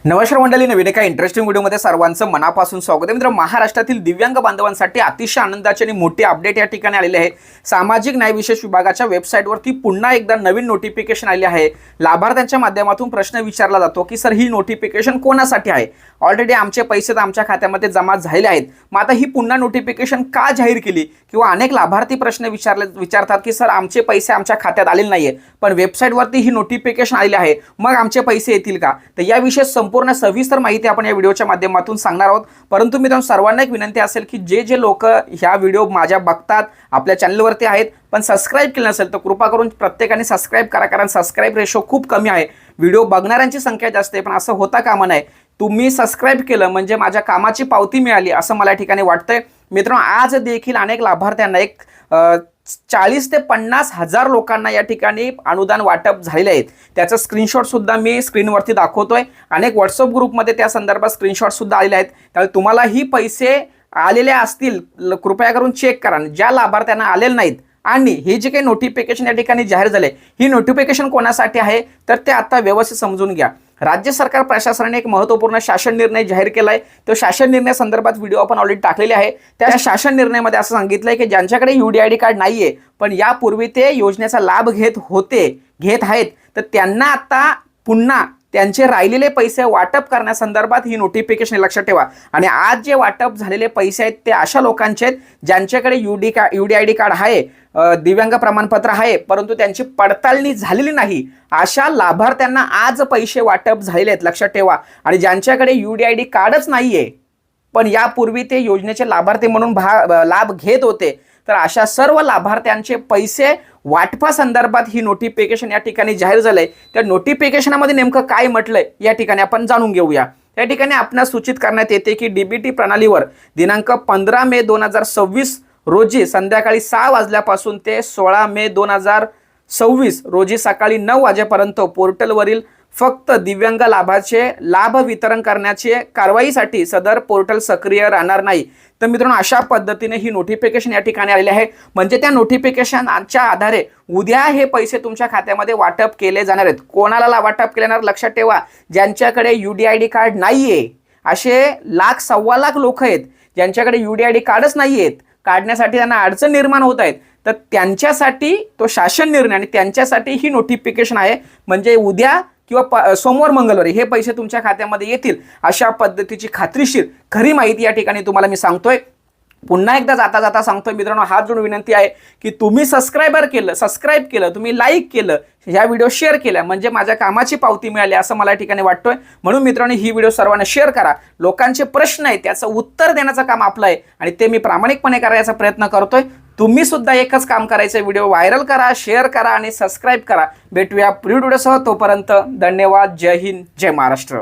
नमस्कार मंडळी, नवीन एका इंटरेस्टिंग व्हिडिओमध्ये सर्वांचं मनापासून स्वागत आहे. मित्र, महाराष्ट्रातील दिव्यांग बांधवांसाठी अतिशय आनंदाची आणि मोठी अपडेट या ठिकाणी आलेली आहे. सामाजिक न्याय विशेष विभागाच्या वेबसाईटवरती पुन्हा एकदा नवीन नोटिफिकेशन आली आहे. लाभार्थ्यांच्या माध्यमातून प्रश्न विचारला जातो की सर, ही नोटिफिकेशन कोणासाठी आहे? ऑलरेडी आमचे पैसे तर आमच्या खात्यामध्ये जमा झालेले आहेत, मग आता ही पुन्हा नोटिफिकेशन का जाहीर केली? किंवा अनेक लाभार्थी प्रश्न विचारतात की सर, आमचे पैसे आमच्या खात्यात आलेले नाहीये, पण वेबसाईटवरती ही नोटिफिकेशन आलेली आहे, मग आमचे पैसे येतील का? तर याविषयी संपूर्ण सविस्तर माहिती आपण या व्हिडिओच्या माध्यमातून सांगणार आहोत. परंतु मित्रांनो, सर्वांना एक विनंती असेल की जे लोक ह्या व्हिडिओ माझ्या बघतात, आपल्या चॅनलवरती आहेत, पण सबस्क्राईब केलं नसेल तर कृपा करून प्रत्येकाने सबस्क्राईब करा, कारण सबस्क्राईब रेशो खूप कमी आहे. व्हिडिओ बघणाऱ्यांची संख्या जास्त आहे, पण असं होता कामा नये. तुम्ही सबस्क्राईब केलं म्हणजे माझ्या कामाची पावती मिळाली असं मला या ठिकाणी वाटतंय. मित्रांनो, आज देखील अनेक लाभार्थ्यांना 40 ते 50 हजार लोकांना या ठिकाणी अनुदान वाटप झालेले आहेत. त्याचं स्क्रीनशॉट सुद्धा मी स्क्रीनवरती दाखवतोय. अनेक व्हॉट्सअप ग्रुपमध्ये त्या संदर्भात स्क्रीनशॉट सुद्धा आलेले आहेत. त्यामुळे तुम्हाला ही पैसे आलेले असतील, कृपया करून चेक करा. ज्या लाभार्थ्यांना आलेले नाहीत आणि हे जे काही नोटिफिकेशन या ठिकाणी जाहीर झाले, ही नोटिफिकेशन कोणासाठी आहे तर ते आता व्यवस्थित समजून घ्या. राज्य सरकार प्रशासनाने एक महत्त्वपूर्ण शासन निर्णय जाहीर केलाय. तो शासन निर्णय संदर्भात व्हिडिओ आपण ऑलरेडी टाकलेले आहे. त्या शासन निर्णयामध्ये असं सांगितलंय की ज्यांच्याकडे UDID कार्ड नाहीये, पण यापूर्वी ते योजनेचा लाभ घेत आहेत, तर त्यांना आता पुन्हा त्यांचे राहिलेले पैसे वाटप करण्यासंदर्भात ही नोटिफिकेशन लक्षात ठेवा. आणि आज जे वाटप झालेले पैसे आहेत ते अशा लोकांचे आहेत ज्यांच्याकडे UDID कार्ड आहे, दिव्यांग प्रमाणपत्र आहे, परंतु त्यांची पडताळणी झालेली नाही. अशा लाभार्थ्यांना आज पैसे वाटप झालेले आहेत, लक्षात ठेवा. आणि ज्यांच्याकडे UDID कार्डच नाहीये, पण यापूर्वी ते योजनेचे लाभार्थी म्हणून लाभ घेत होते, तर अशा सर्व लाभार्थ्यांचे पैसे वाटपासंदर्भात ही नोटिफिकेशन या ठिकाणी जाहीर झालंय. त्या नोटिफिकेशनमध्ये नेमकं काय म्हटलंय या ठिकाणी आपण जाणून घेऊया. त्या ठिकाणी आपणास सूचित करण्यात येते की DBT प्रणालीवर दिनांक 15 मे 2026 रोजी संध्याकाळी 6 वाजल्यापासून ते 16 मे 2026 रोजी सकाळी 9 वाजेपर्यंत पोर्टलवरील फक्त दिव्यांग लाभाचे लाभ वितरण करण्याचे कारवाईसाठी सदर पोर्टल सक्रिय राहणार नाही. तर मित्रांनो, अशा पद्धतीने ही नोटिफिकेशन या ठिकाणी आलेली आहे. म्हणजे त्या नोटिफिकेशनच्या आधारे उद्या हे पैसे तुमच्या खात्यामध्ये वाटप केले जाणार आहेत. कोणाला वाटप केले जाणार लक्षात ठेवा. ज्यांच्याकडे UDID कार्ड नाहीये, असे 1,00,000 सव्वा लाख लोक आहेत ज्यांच्याकडे UDID कार्डच नाहीयेत, काढण्यासाठी त्यांना अडचण निर्माण होत आहेत. तर त्यांच्यासाठी तो शासन निर्णय आणि त्यांच्यासाठी ही नोटिफिकेशन आहे. म्हणजे उद्या किंवा सोमवार मंगळवारी हे पैसे तुमच्या खात्यामध्ये येतील, अशा पद्धतीची खात्रीशीर खरी माहिती या ठिकाणी तुम्हाला मी सांगतोय. पुन्हा एकदा जाता सांगतोय मित्रांनो, हात जोडून विनंती आहे की तुम्ही सबस्क्राईब केलं, तुम्ही लाईक केलं, ह्या व्हिडिओ शेअर केल्या म्हणजे माझ्या कामाची पावती मिळाली असं मला या ठिकाणी वाटतोय. म्हणून मित्रांनो, ही व्हिडिओ सर्वांना शेअर करा. लोकांचे प्रश्न आहेत त्याचं उत्तर देण्याचं काम आपलं आहे आणि ते मी प्रामाणिकपणे करायचा प्रयत्न करतोय. तुम्ही सुद्धा एकच काम करायचं, व्हिडिओ व्हायरल करा, शेअर करा आणि सबस्क्राईब करा. भेटूया पुढील व्हिडिओसह. तोपर्यंत धन्यवाद. जय हिंद, जय महाराष्ट्र.